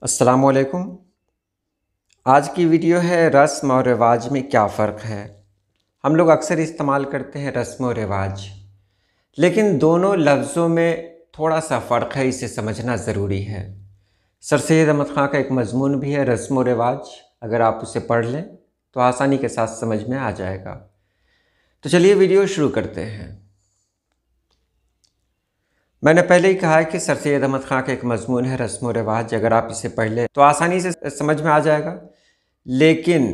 अस्सलामुअलैकुम। आज की वीडियो है रस्म और रिवाज में क्या फ़र्क है। हम लोग अक्सर इस्तेमाल करते हैं रस्म और रिवाज, लेकिन दोनों लफ्ज़ों में थोड़ा सा फ़र्क है, इसे समझना ज़रूरी है। सर सैयद अहमद ख़ान का एक मज़मून भी है रस्म और रिवाज, अगर आप उसे पढ़ लें तो आसानी के साथ समझ में आ जाएगा। तो चलिए वीडियो शुरू करते हैं। मैंने पहले ही कहा है कि सर सैयद अहमद ख़ान का एक मज़मून है रस्म और रिवाज, अगर आप इसे पढ़ लें तो आसानी से समझ में आ जाएगा। लेकिन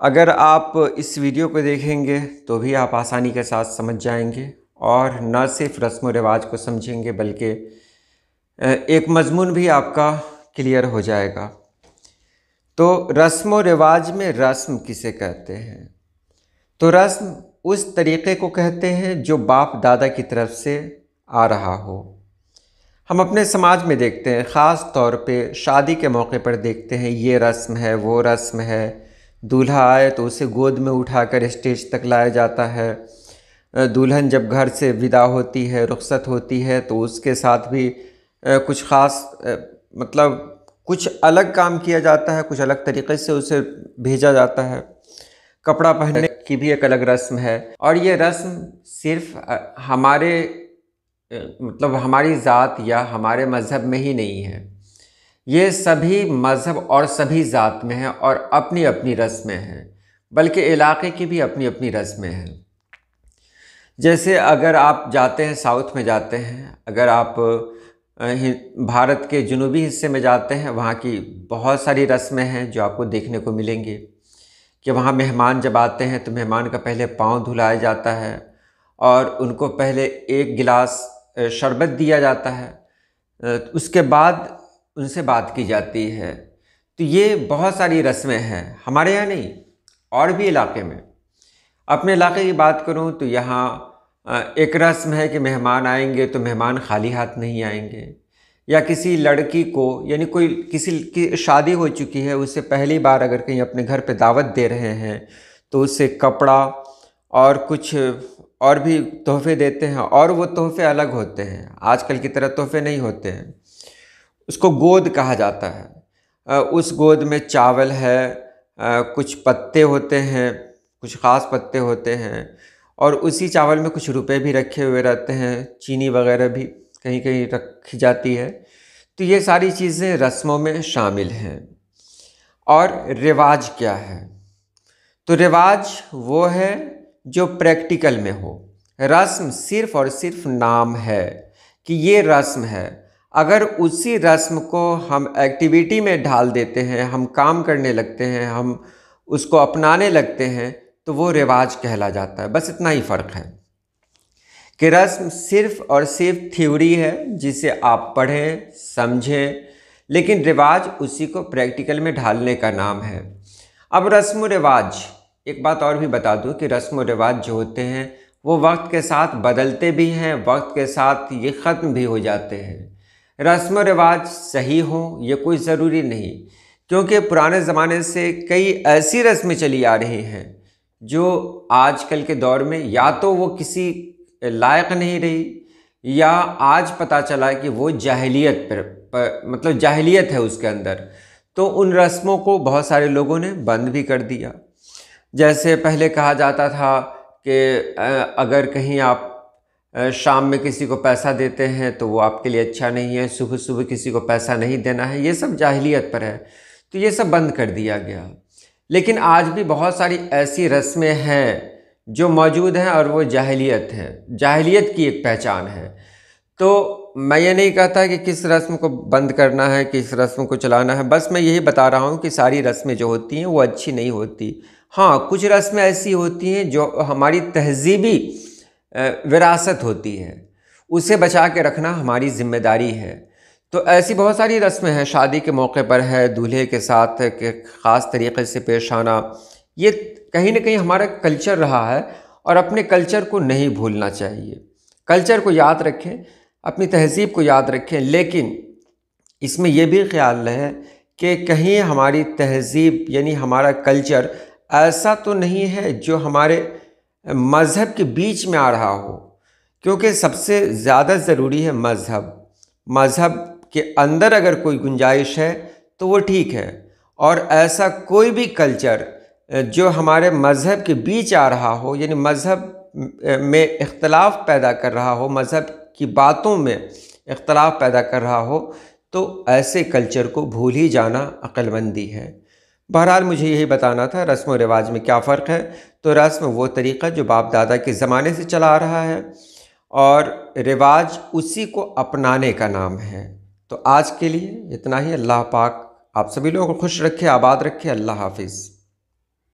अगर आप इस वीडियो को देखेंगे तो भी आप आसानी के साथ समझ जाएंगे, और न सिर्फ रस्म व रिवाज को समझेंगे बल्कि एक मज़मून भी आपका क्लियर हो जाएगा। तो रस्म व रिवाज में रस्म किसे कहते हैं? तो रस्म उस तरीक़े को कहते हैं जो बाप दादा की तरफ से आ रहा हो। हम अपने समाज में देखते हैं, ख़ास तौर पे शादी के मौके पर देखते हैं, ये रस्म है वो रस्म है। दूल्हा आए तो उसे गोद में उठाकर स्टेज तक लाया जाता है। दुल्हन जब घर से विदा होती है, रुखसत होती है, तो उसके साथ भी कुछ ख़ास मतलब कुछ अलग काम किया जाता है, कुछ अलग तरीक़े से उसे भेजा जाता है। कपड़ा पहनने की भी एक अलग रस्म है, और ये रस्म सिर्फ हमारे मतलब हमारी ज़ात या हमारे मज़हब में ही नहीं है, ये सभी मज़हब और सभी ज़ात में है और अपनी अपनी रस्में हैं, बल्कि इलाके की भी अपनी अपनी रस्में हैं। जैसे अगर आप जाते हैं, साउथ में जाते हैं, अगर आप भारत के जनूबी हिस्से में जाते हैं, वहाँ की बहुत सारी रस्में हैं जो आपको देखने को मिलेंगी कि वहाँ मेहमान जब आते हैं तो मेहमान का पहले पाँव धुलाया जाता है और उनको पहले एक गिलास शरबत दिया जाता है, उसके बाद उनसे बात की जाती है। तो ये बहुत सारी रस्में हैं, हमारे यहाँ नहीं और भी इलाके में। अपने इलाके की बात करूँ तो यहाँ एक रस्म है कि मेहमान आएंगे तो मेहमान खाली हाथ नहीं आएंगे, या किसी लड़की को, यानी कोई किसी की शादी हो चुकी है, उसे पहली बार अगर कहीं अपने घर पे दावत दे रहे हैं तो उसे कपड़ा और कुछ और भी तोहफे देते हैं, और वो तोहफे अलग होते हैं, आजकल की तरह तोहफे नहीं होते हैं। उसको गोद कहा जाता है। उस गोद में चावल है, कुछ पत्ते होते हैं, कुछ ख़ास पत्ते होते हैं, और उसी चावल में कुछ रुपए भी रखे हुए रहते हैं, चीनी वगैरह भी कहीं कहीं रखी जाती है। तो ये सारी चीज़ें रस्मों में शामिल हैं। और रिवाज क्या है? तो रिवाज वो है जो प्रैक्टिकल में हो। रस्म सिर्फ और सिर्फ नाम है कि ये रस्म है। अगर उसी रस्म को हम एक्टिविटी में ढाल देते हैं, हम काम करने लगते हैं, हम उसको अपनाने लगते हैं, तो वो रिवाज कहला जाता है। बस इतना ही फ़र्क है कि रस्म सिर्फ और सिर्फ थ्योरी है जिसे आप पढ़ें समझें, लेकिन रिवाज उसी को प्रैक्टिकल में ढालने का नाम है। अब रस्म व रिवाज, एक बात और भी बता दूं कि रस्म व रिवाज जो होते हैं वो वक्त के साथ बदलते भी हैं, वक्त के साथ ये ख़त्म भी हो जाते हैं। रस्म व रिवाज सही हों ये कोई ज़रूरी नहीं, क्योंकि पुराने ज़माने से कई ऐसी रस्में चली आ रही हैं जो आजकल के दौर में या तो वो किसी लायक नहीं रही, या आज पता चला कि वो जाहिलियत पर मतलब जाहिलियत है उसके अंदर, तो उन रस्मों को बहुत सारे लोगों ने बंद भी कर दिया। जैसे पहले कहा जाता था कि अगर कहीं आप शाम में किसी को पैसा देते हैं तो वो आपके लिए अच्छा नहीं है, सुबह सुबह किसी को पैसा नहीं देना है, ये सब जाहिलियत पर है, तो ये सब बंद कर दिया गया। लेकिन आज भी बहुत सारी ऐसी रस्में हैं जो मौजूद हैं और वो जाहिलियत है, जाहिलियत की एक पहचान है। तो मैं ये नहीं कहता कि किस रस्म को बंद करना है, किस रस्म को चलाना है, बस मैं यही बता रहा हूँ कि सारी रस्में जो होती हैं वो अच्छी नहीं होती। हाँ, कुछ रस्में ऐसी होती हैं जो हमारी तहज़ीबी विरासत होती है, उसे बचा के रखना हमारी ज़िम्मेदारी है। तो ऐसी बहुत सारी रस्में हैं, शादी के मौके पर है, दूल्हे के साथ के ख़ास तरीक़े से पेश आना, ये कहीं ना कहीं हमारा कल्चर रहा है और अपने कल्चर को नहीं भूलना चाहिए। कल्चर को याद रखें, अपनी तहज़ीब को याद रखें, लेकिन इसमें यह भी ख्याल रहे कि कहीं हमारी तहज़ीब यानी हमारा कल्चर ऐसा तो नहीं है जो हमारे मज़हब के बीच में आ रहा हो, क्योंकि सबसे ज़्यादा ज़रूरी है मज़हब। मज़हब के अंदर अगर कोई गुंजाइश है तो वो ठीक है, और ऐसा कोई भी कल्चर जो हमारे मज़हब के बीच आ रहा हो, यानी मज़हब में इख्तलाफ पैदा कर रहा हो, मज़हब की बातों में इख्तलाफ पैदा कर रहा हो, तो ऐसे कल्चर को भूल ही जाना अक्लमंदी है। बहरहाल मुझे यही बताना था रस्म व रिवाज में क्या फ़र्क है। तो रस्म वो तरीक़ा जो बाप दादा के ज़माने से चला आ रहा है, और रिवाज उसी को अपनाने का नाम है। तो आज के लिए इतना ही। अल्लाह पाक आप सभी लोगों को खुश रखे, आबाद रखे। अल्लाह हाफिज़।